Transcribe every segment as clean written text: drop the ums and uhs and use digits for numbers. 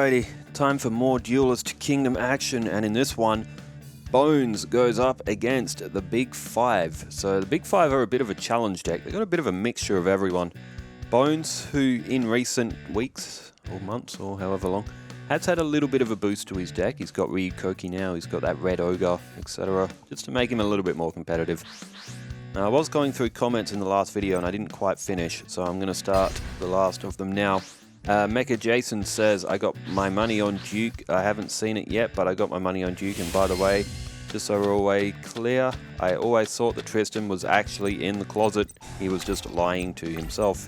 Alrighty, time for more Duelist Kingdom action, and in this one, Bonz goes up against the Big Five. So the Big Five are a bit of a challenge deck. They've got a bit of a mixture of everyone. Bonz, who in recent weeks, or months, or however long, has had a little bit of a boost to his deck. He's got Ryukoki now, he's got that Red Ogre, etc. Just to make him a little bit more competitive. Now, I was going through comments in the last video and I didn't quite finish, so I'm going to start the last of them now. Mecha Jason says, I got my money on Duke. I haven't seen it yet, but I got my money on Duke. And by the way, just so we're all way clear, I always thought that Tristan was actually in the closet. He was just lying to himself.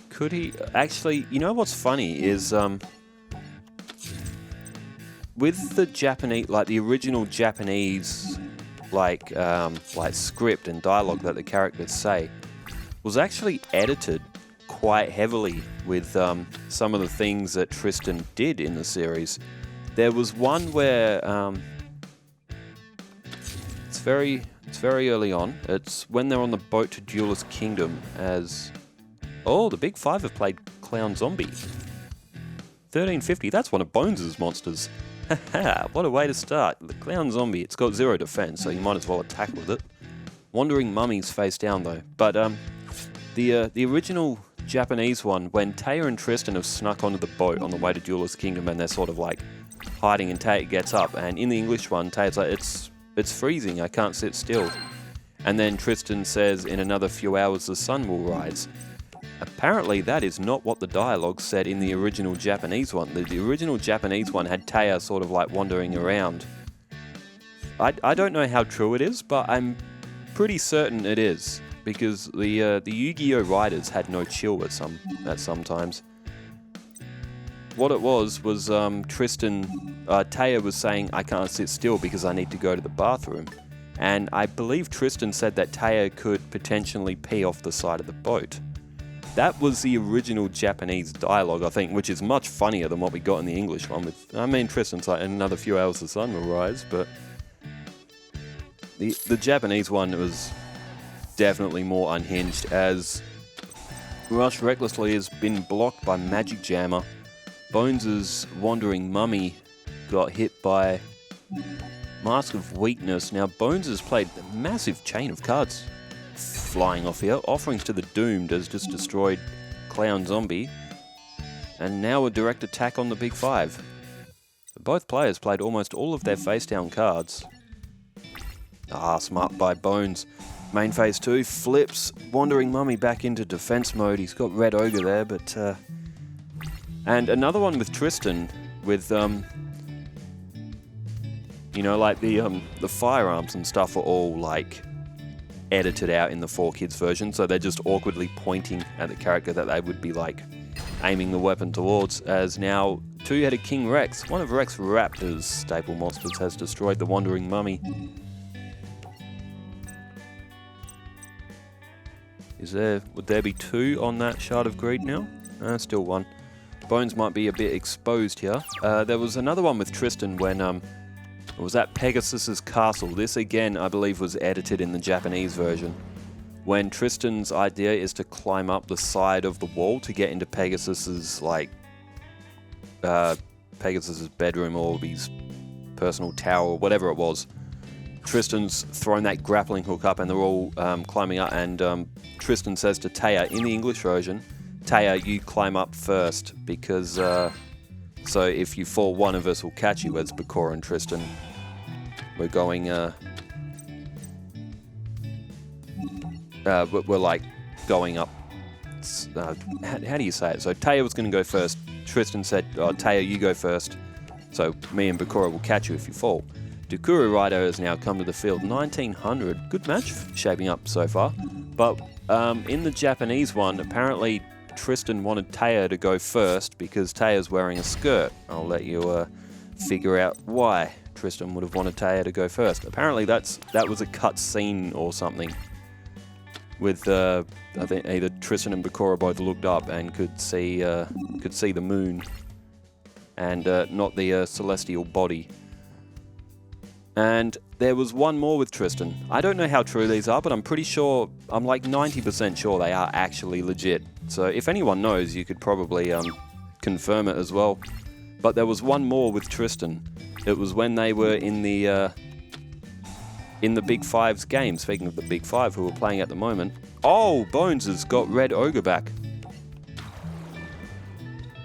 Could he? Actually, you know what's funny is, with the Japanese, like the original Japanese, like script and dialogue that the characters say, was actually edited quite heavily with some of the things that Tristan did in the series. There was one where it's very early on. It's when they're on the boat to Duelist Kingdom as the Big Five have played Clown Zombie. 1350. That's one of Bonz's monsters. Haha, what a way to start. The Clown Zombie. It's got 0 defense, so you might as well attack with it. Wandering Mummy's face down though. But the original Japanese one, when Taya and Tristan have snuck onto the boat on the way to Duelist Kingdom and they're sort of like hiding, and Taya gets up, and in the English one, Taya's like, it's freezing, I can't sit still. And then Tristan says, in another few hours the sun will rise. Apparently that is not what the dialogue said in the original Japanese one. The original Japanese one had Taya sort of like wandering around. I don't know how true it is, but I'm pretty certain it is, because the Yugioh writers had no chill at some times. What it was Tristan, Taya was saying, I can't sit still because I need to go to the bathroom. And I believe Tristan said that Taya could potentially pee off the side of the boat. That was the original Japanese dialogue, I think, which is much funnier than what we got in the English one. Tristan's like, in another few hours the sun will rise, but the Japanese one was definitely more unhinged, as Rush Recklessly has been blocked by Magic Jammer. Bonz's Wandering Mummy got hit by Mask of Weakness. Now, Bonz has played a massive chain of cards flying off here. Offerings to the Doomed has just destroyed Clown Zombie. And now a direct attack on the Big Five. Both players played almost all of their face-down cards. Smart by Bonz. Main phase 2 flips Wandering Mummy back into defense mode. He's got Red Ogre there, but and another one with Tristan with like the firearms and stuff are all like edited out in the 4Kids version, so they're just awkwardly pointing at the character that they would be like aiming the weapon towards. As now two-headed King Rex, one of Rex Raptor's staple monsters, has destroyed the Wandering Mummy. Would there be 2 on that Shard of Greed now? Still 1. Bonz might be a bit exposed here. There was another one with Tristan when it was at Pegasus's castle. This again, I believe, was edited in the Japanese version. When Tristan's idea is to climb up the side of the wall to get into Pegasus's bedroom or his personal tower or whatever it was. Tristan's thrown that grappling hook up and they're all climbing up, and Tristan says to Taya in the English version, Taya, you climb up first, because so if you fall, one of us will catch you. As Bakura and Tristan, we're going we're like going up. How do you say it? So Taya was going to go first. Tristan said, Taya, you go first, so me and Bakura will catch you if you fall. Dukuru Rider has now come to the field. 1900. Good match shaping up so far. But in the Japanese one, apparently Tristan wanted Taya to go first because Taya's wearing a skirt. I'll let you figure out why Tristan would have wanted Taya to go first. Apparently that was a cut scene or something with I think either Tristan and Bakura both looked up and could see the moon and not the celestial body. And there was one more with Tristan. I don't know how true these are, but I'm pretty sure, I'm like 90% sure they are actually legit. So if anyone knows, you could probably confirm it as well. But there was one more with Tristan. It was when they were in the Big Five's game. Speaking of the Big Five, who we're playing at the moment. Oh, Bonz has got Red Ogre back.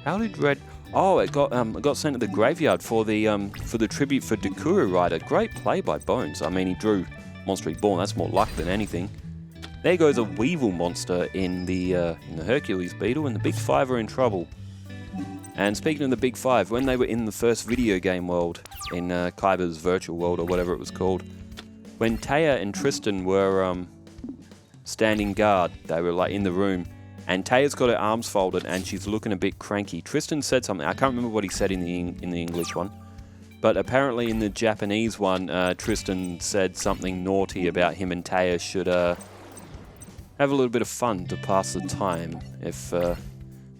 How did Red... Oh, it got sent to the graveyard for the tribute for Dakuru Rider. Great play by Bonz. I mean, he drew Monster Reborn. That's more luck than anything. There goes a Weevil monster in the Hercules Beetle, and the Big Five are in trouble. And speaking of the Big Five, when they were in the first video game world, in Kaiba's virtual world or whatever it was called, when Taya and Tristan were standing guard, they were like in the room, and Taya's got her arms folded and she's looking a bit cranky. Tristan said something, I can't remember what he said in the English one, but apparently in the Japanese one, Tristan said something naughty about him and Taya should have a little bit of fun to pass the time, if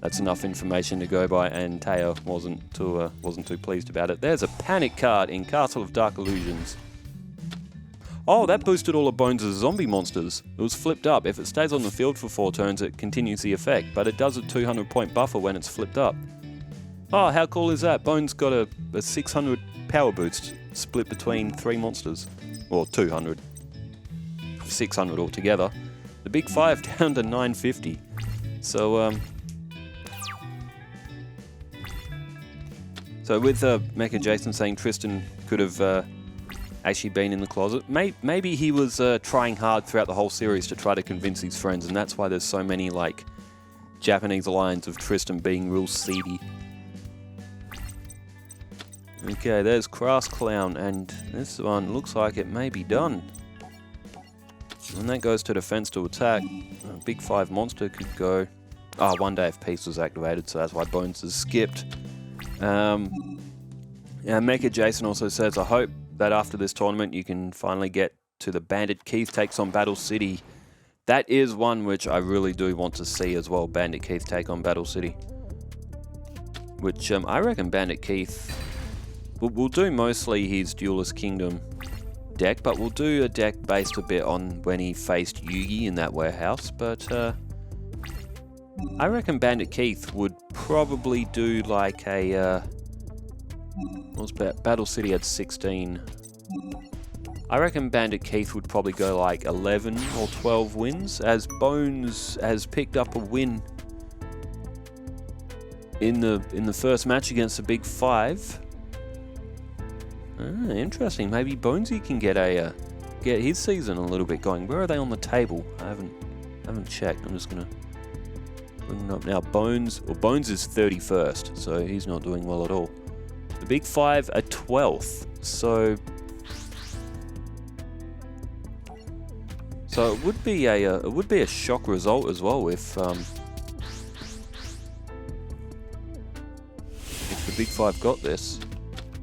that's enough information to go by, and Taya wasn't too pleased about it. There's a panic card in Castle of Dark Illusions. Oh, that boosted all of Bonz' zombie monsters. It was flipped up. If it stays on the field for 4 turns, it continues the effect, but it does a 200-point buffer when it's flipped up. Oh, how cool is that? Bonz got a 600 power boost split between 3 monsters. Or 200. 600 altogether. The Big Five down to 950. So, So with Mecha Jason saying Tristan could have actually been in the closet, maybe he was trying hard throughout the whole series to try to convince his friends, and that's why there's so many like Japanese lines of Tristan being real seedy. Okay, there's Crass Clown, and this one looks like it may be done. When that goes to defense to attack, a Big Five monster could go... Oh, 1 day of peace was activated, so that's why Bonz has skipped. Yeah, Mecha Jason also says, I hope that after this tournament you can finally get to the Bandit Keith takes on Battle City. That is one which I really do want to see as well, Bandit Keith take on Battle City. Which I reckon Bandit Keith... We'll do mostly his Duelist Kingdom deck, but we'll do a deck based a bit on when he faced Yugi in that warehouse, but I reckon Bandit Keith would probably do like a... what was Battle City had 16. I reckon Bandit Keith would probably go like 11 or 12 wins, as Bonz has picked up a win in the first match against the Big Five. Interesting. Maybe Bonzy can get his season a little bit going. Where are they on the table? I haven't checked. I'm just gonna bring it up now. Bonz is 31st, so he's not doing well at all. The Big Five are 12th, so it would be a shock result as well if the Big Five got this.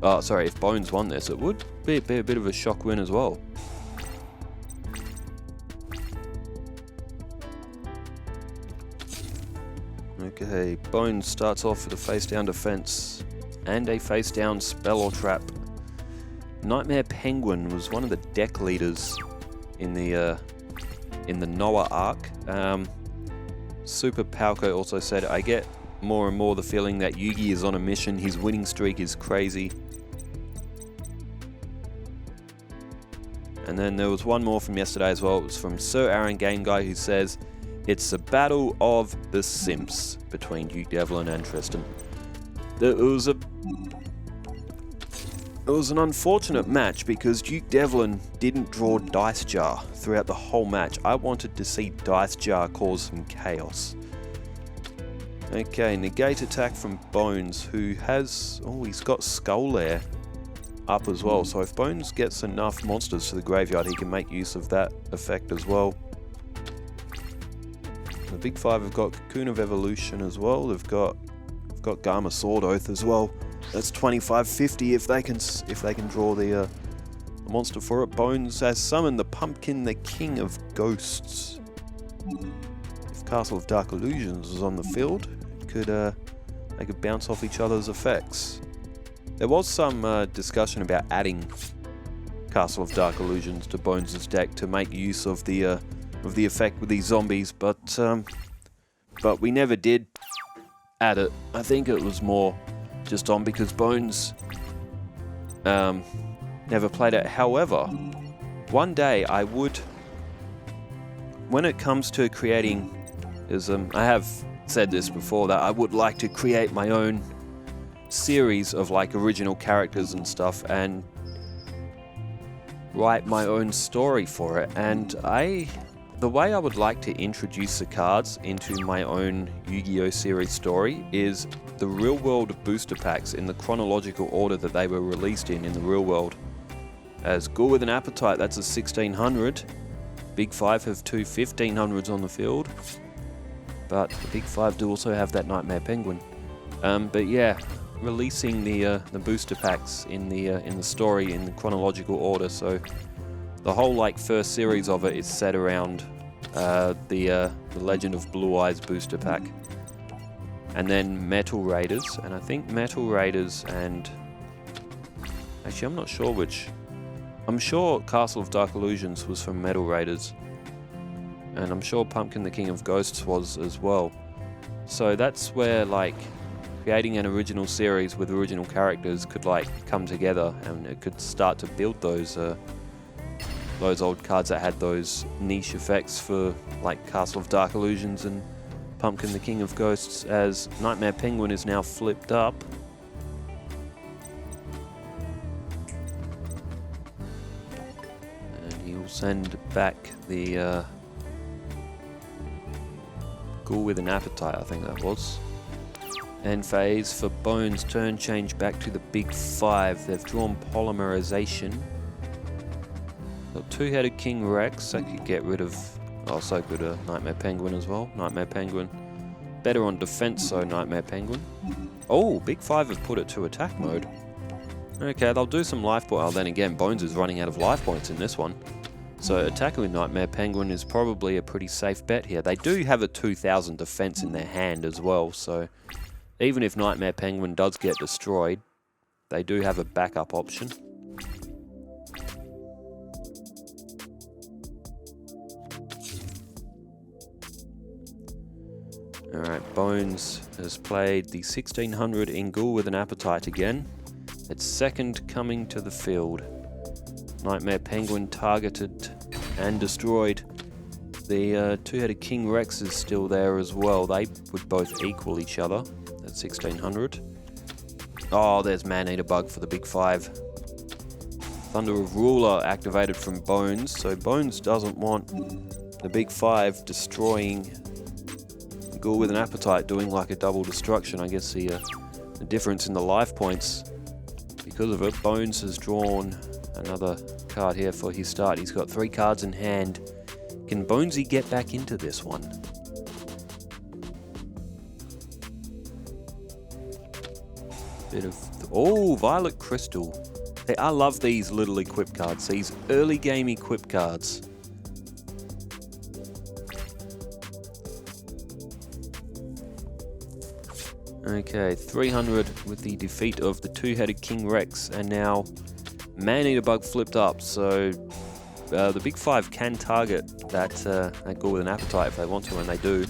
Oh, sorry, if Bonz won this, it would be a bit of a shock win as well. Okay, Bonz starts off with a face-down defense and a face-down spell or trap. Nightmare Penguin was one of the deck leaders in the Noah arc. Super Palco also said, I get more and more the feeling that Yugi is on a mission. His winning streak is crazy. And then there was one more from yesterday as well. It was from Sir Aaron Game Guy, who says, it's a battle of the simps between Yugioh Duelist and Tristan. It was an unfortunate match because Yugioh Duelist didn't draw Dice Jar throughout the whole match. I wanted to see Dice Jar cause some chaos. Okay, negate attack from Bonz, who has... Oh, he's got Skull Lair up as well. So if Bonz gets enough monsters to the graveyard, he can make use of that effect as well. The Big Five have got Cocoon of Evolution as well. They've got Garma Sword Oath as well. That's 2550 if they can draw the monster for it. Bonz has summoned the Pumpkin, the King of Ghosts. If Castle of Dark Illusions was on the field, they could bounce off each other's effects. There was some discussion about adding Castle of Dark Illusions to Bonz' deck to make use of the effect with these zombies, but we never did add it. I think it was more just on because Bonz never played it. However, one day I would, when it comes to creating, I have said this before, that I would like to create my own series of like original characters and stuff and write my own story for it. And the way I would like to introduce the cards into my own Yu-Gi-Oh series story is the real world booster packs in the chronological order that they were released in the real world. As Ghoul with an Appetite, that's a 1600. Big Five have two 1500s on the field, but the Big Five do also have that Nightmare Penguin. But yeah, releasing the booster packs in the story in the chronological order, so the whole like first series of it is set around the Legend of Blue Eyes booster pack, and then Metal Raiders, and I think Metal Raiders and actually I'm not sure which. I'm sure Castle of Dark Illusions was from Metal Raiders, and I'm sure Pumpkin the King of Ghosts was as well. So that's where like creating an original series with original characters could like come together, and it could start to build those old cards that had those niche effects for like Castle of Dark Illusions and Pumpkin the King of Ghosts, as Nightmare Penguin is now flipped up. Send back the Ghoul with an Appetite, I think that was. End phase for Bonz, turn change back to the Big Five. They've drawn Polymerization. Got two-headed King Rex, that could get rid of, oh so could a Nightmare Penguin as well. Nightmare Penguin better on defense, so Nightmare Penguin. Oh, Big Five have put it to attack mode. Okay, they'll do some life points. Oh, then again, Bonz is running out of life points in this one. So attacking with Nightmare Penguin is probably a pretty safe bet here. They do have a 2000 defense in their hand as well, so even if Nightmare Penguin does get destroyed, they do have a backup option. Alright, Bonz has played the 1600 in Ghoul with an Appetite again. Its second coming to the field. Nightmare Penguin targeted and destroyed. The two-headed King Rex is still there as well. They would both equal each other at 1600. Oh, there's Man-Eater Bug for the Big Five. Thunder of Ruler activated from Bonz, so Bonz doesn't want the Big Five destroying Ghoul with an Appetite, doing like a double destruction. I guess the difference in the life points because of it. Bonz has drawn another card here for his start. He's got 3 cards in hand. Can Bonzy get back into this one? Bit of... oh, Violet Crystal. Hey, I love these little equip cards, these early game equip cards. Okay, 300 with the defeat of the two-headed King Rex, and now Man-Eater Bug flipped up, so the Big Five can target that Ghoul with an Appetite if they want to, and they do.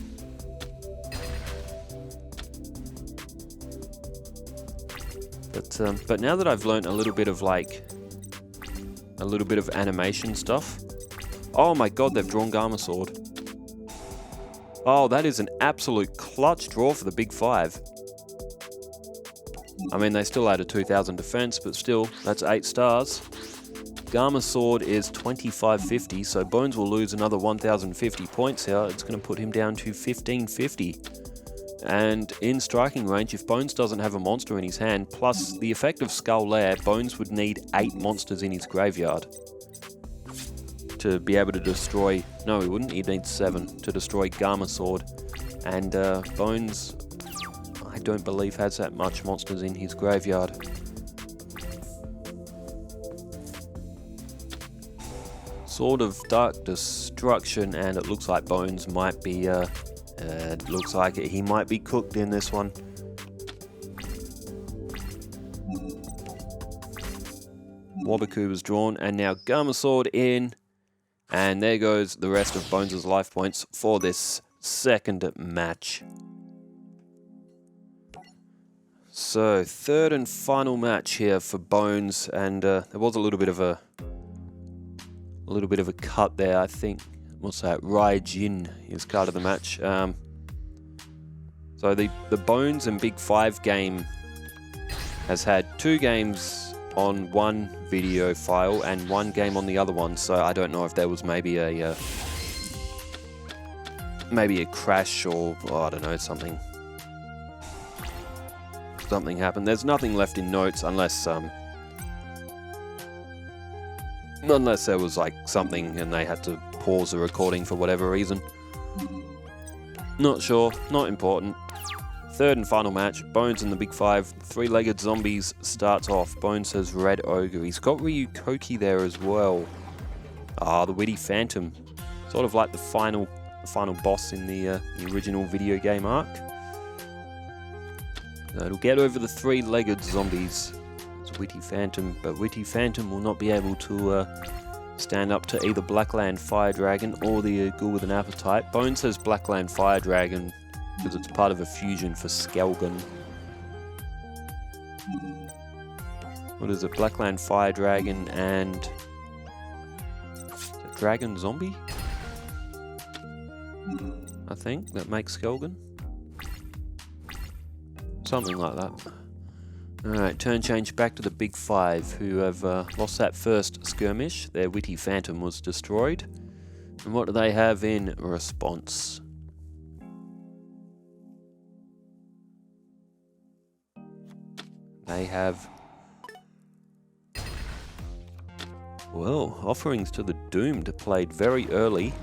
But now that I've learnt a little bit of animation stuff. Oh my god, they've drawn Garma Sword. Oh, that is an absolute clutch draw for the Big Five. I mean, they still had a 2000 defense, but still, that's 8 stars. Garma Sword is 2550, so Bonz will lose another 1050 points here. It's going to put him down to 1550. And in striking range, if Bonz doesn't have a monster in his hand, plus the effect of Skull Lair, Bonz would need 8 monsters in his graveyard to be able to destroy... no, he wouldn't. He'd need 7 to destroy Garma Sword. And Bonz, I don't believe, has that much monsters in his graveyard. Sword of Dark Destruction, and it looks like Bonz might be... it looks like he might be cooked in this one. Wabaku was drawn, and now Garma Sword in. And there goes the rest of Bonz' life points for this second match. So, third and final match here for Bonz, and there was a little bit of a cut there, I think. What's that? Rai Jin is card of the match. So the Bonz and Big 5 game has had 2 games on one video file and 1 game on the other one. So I don't know if there was maybe a crash or I don't know, something happened. There's nothing left in notes unless there was like something and they had to pause the recording for whatever reason. Not sure, not important. Third and final match, Bonz and the Big 5, 3-legged zombies starts off. Bonz has Red Ogre. He's got Ryukoki there as well. The Witty Phantom. Sort of like the final boss in the original video game arc. It'll get over the 3-legged zombies. It's Witty Phantom, but Witty Phantom will not be able to stand up to either Blackland Fire Dragon or the Ghoul with an Appetite. Bonz has Blackland Fire Dragon because it's part of a fusion for Skelgon. What is it? Blackland Fire Dragon and Dragon Zombie? I think that makes Skelgon. Something like that. Alright, turn change back to the Big 5, who have lost that first skirmish. Their Witty Phantom was destroyed. And what do they have in response? They have... well, Offerings to the Doomed played very early.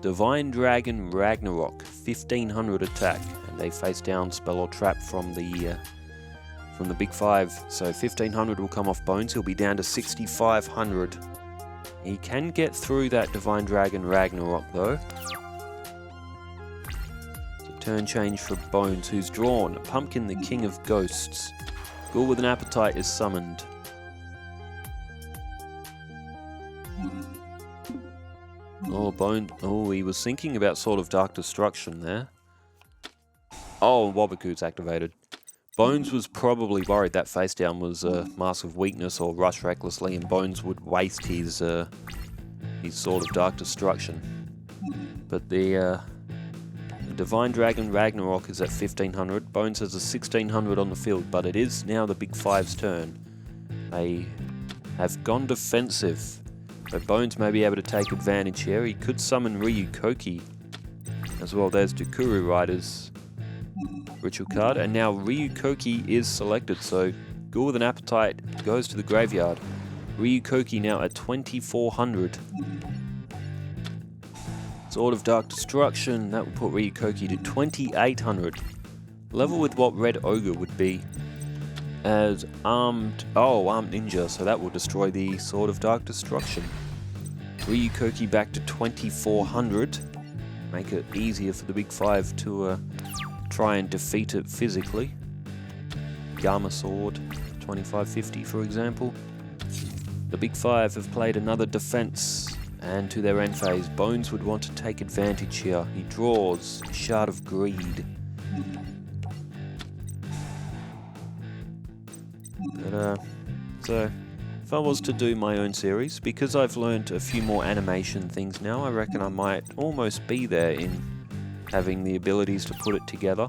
Divine Dragon Ragnarok, 1500 attack. And they face down spell or trap from the Big 5. So 1500 will come off Bonz. He'll be down to 6500. He can get through that Divine Dragon Ragnarok though. So turn change for Bonz, who's drawn Pumpkin the King of Ghosts. Ghoul with an Appetite is summoned. Oh, Bonz. Oh, he was thinking about Sword of Dark Destruction there. Oh, Wabaku's activated. Bonz was probably worried that face down was a Mask of Weakness or Rush Recklessly, and Bonz would waste his Sword of Dark Destruction. But the Divine Dragon Ragnarok is at 1500. Bonz has a 1600 on the field, but it is now the Big 5's turn. They have gone defensive, but Bonz may be able to take advantage here. He could summon Ryukoki as well. There's Dukuru Rider's ritual card, and now Ryukoki is selected, so Ghoul with an Appetite goes to the graveyard. Ryukoki now at 2400. Sword of Dark Destruction, that will put Ryukoki to 2800. Level with what Red Ogre would be as armed ninja, so that will destroy the Sword of Dark Destruction. Ryukoki back to 2400. Make it easier for the Big 5 to try and defeat it physically. Garma Sword, 2550 for example. The Big 5 have played another defense, and to their end phase, Bonz would want to take advantage here. He draws Shard of Greed. But, so, if I was to do my own series, because I've learned a few more animation things now, I reckon I might almost be there in having the abilities to put it together.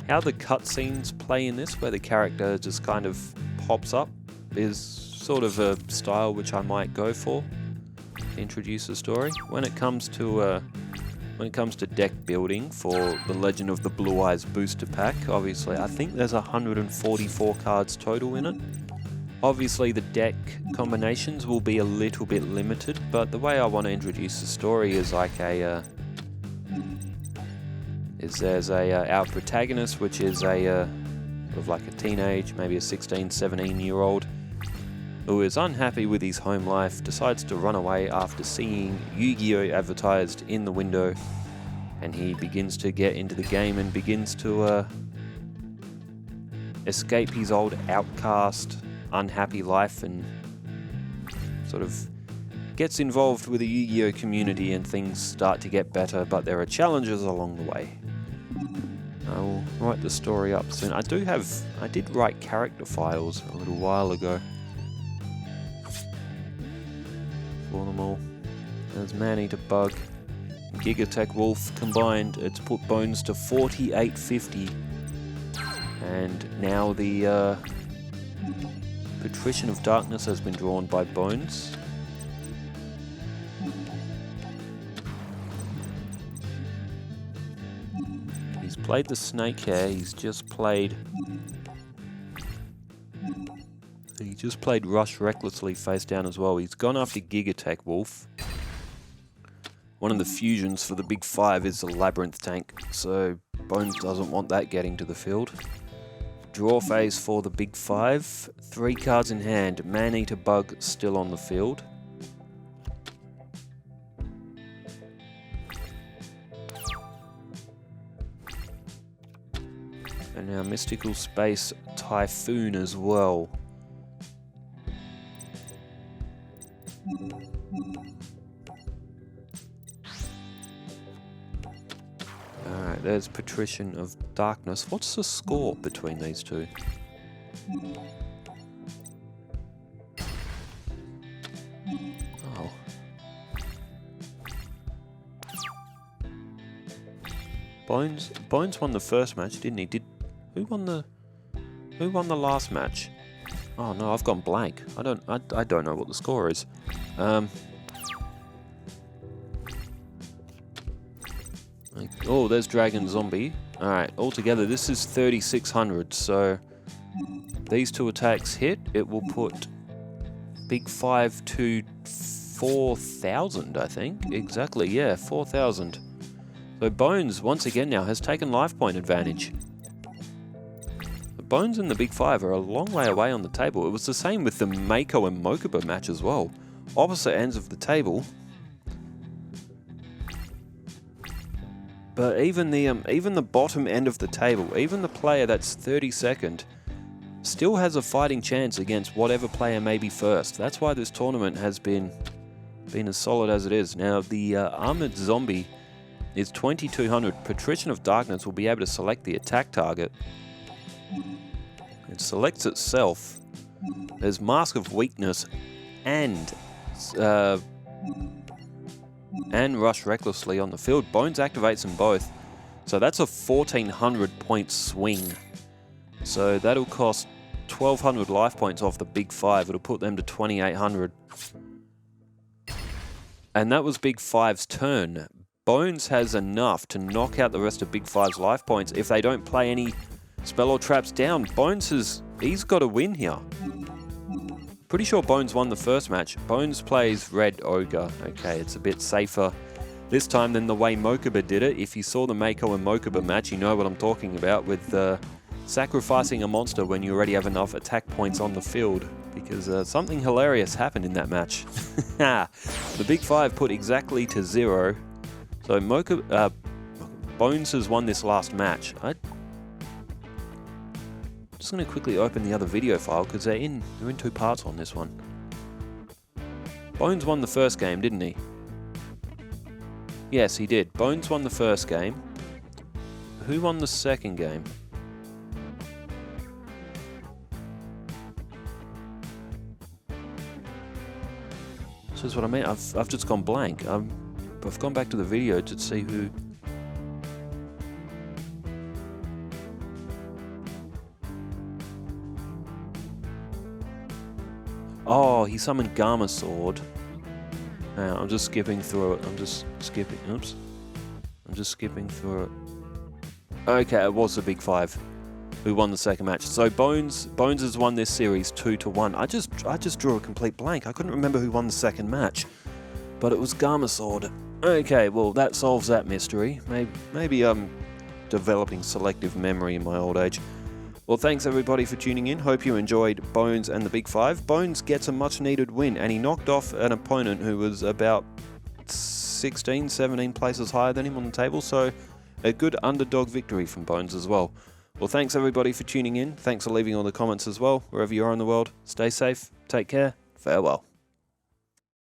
How the cutscenes play in this, where the character just kind of pops up, is sort of a style which I might go for to introduce a story. When it comes to deck building for the Legend of the Blue Eyes booster pack, obviously I think there's 144 cards total in it. Obviously the deck combinations will be a little bit limited, but the way I want to introduce the story is like there's our protagonist, which is a sort of like a teenage, maybe a 16, 17 year old, who is unhappy with his home life, decides to run away after seeing Yu-Gi-Oh advertised in the window, and he begins to get into the game and begins to escape his old outcast unhappy life and sort of gets involved with the Yu-Gi-Oh community and things start to get better, but there are challenges along the way. I will write the story up soon. I did write character files a little while ago for them all. There's Maneater Bug, Gigatech Wolf combined. It's put Bonz to 4850, and now the Patrician of Darkness has been drawn by Bonz. He's played the Snake Hair. He just played Rush Recklessly face down as well. He's gone after Gigatech Wolf. One of the fusions for the big 5 is the Labyrinth Tank, so Bonz doesn't want that getting to the field. Draw phase for the big 5. 3 cards in hand. Maneater Bug still on the field. And now Mystical Space Typhoon as well. Alright, there's Patrician of Darkness. What's the score between these two? Oh. Bonz won the first match, didn't he? Who won the last match? Oh no, I've gone blank. I don't know what the score is. Oh, there's Dragon Zombie. Alright, altogether this is 3600, so these two attacks hit, it will put Big 5 to 4000, I think. Exactly, yeah, 4000. So Bonz, once again now, has taken life point advantage. The Bonz and the Big 5 are a long way away on the table. It was the same with the Mako and Mokuba match as well. Opposite ends of the table. But even the bottom end of the table, even the player that's 32nd, still has a fighting chance against whatever player may be first. That's why this tournament has been as solid as it is. Now, the Armored Zombie is 2200. Patrician of Darkness will be able to select the attack target. It selects itself. There's Mask of Weakness and Rush Recklessly on the field. Bonz activates them both. So that's a 1400 point swing. So that'll cost 1200 life points off the Big 5. It'll put them to 2800. And that was Big 5's turn. Bonz has enough to knock out the rest of Big 5's life points if they don't play any spell or traps down. He's got to win here. Pretty sure Bonz won the first match. Bonz plays Red Ogre. Okay, it's a bit safer this time than the way Mokuba did it. If you saw the Mako and Mokuba match, you know what I'm talking about with sacrificing a monster when you already have enough attack points on the field, because something hilarious happened in that match. The Big 5 put exactly to 0. So Bonz has won this last match. I'm just going to quickly open the other video file because they're in 2 parts on this one. Bonz won the first game, didn't he? Yes, he did. Bonz won the first game. Who won the second game? This is what I mean. I've just gone blank. I've gone back to the video to see who. Oh, he summoned Gamma Sword. I'm just skipping through it. Oops. I'm just skipping through it. Okay, it was the Big 5 who won the second match. So Bonz has won this series 2-1. I just drew a complete blank. I couldn't remember who won the second match, but it was Gamma Sword. Okay, well that solves that mystery. Maybe I'm developing selective memory in my old age. Well, thanks everybody for tuning in. Hope you enjoyed Bonz and the Big 5. Bonz gets a much needed win, and he knocked off an opponent who was about 16, 17 places higher than him on the table, so a good underdog victory from Bonz as well. Well, thanks everybody for tuning in. Thanks for leaving all the comments as well, wherever you are in the world. Stay safe, take care, farewell.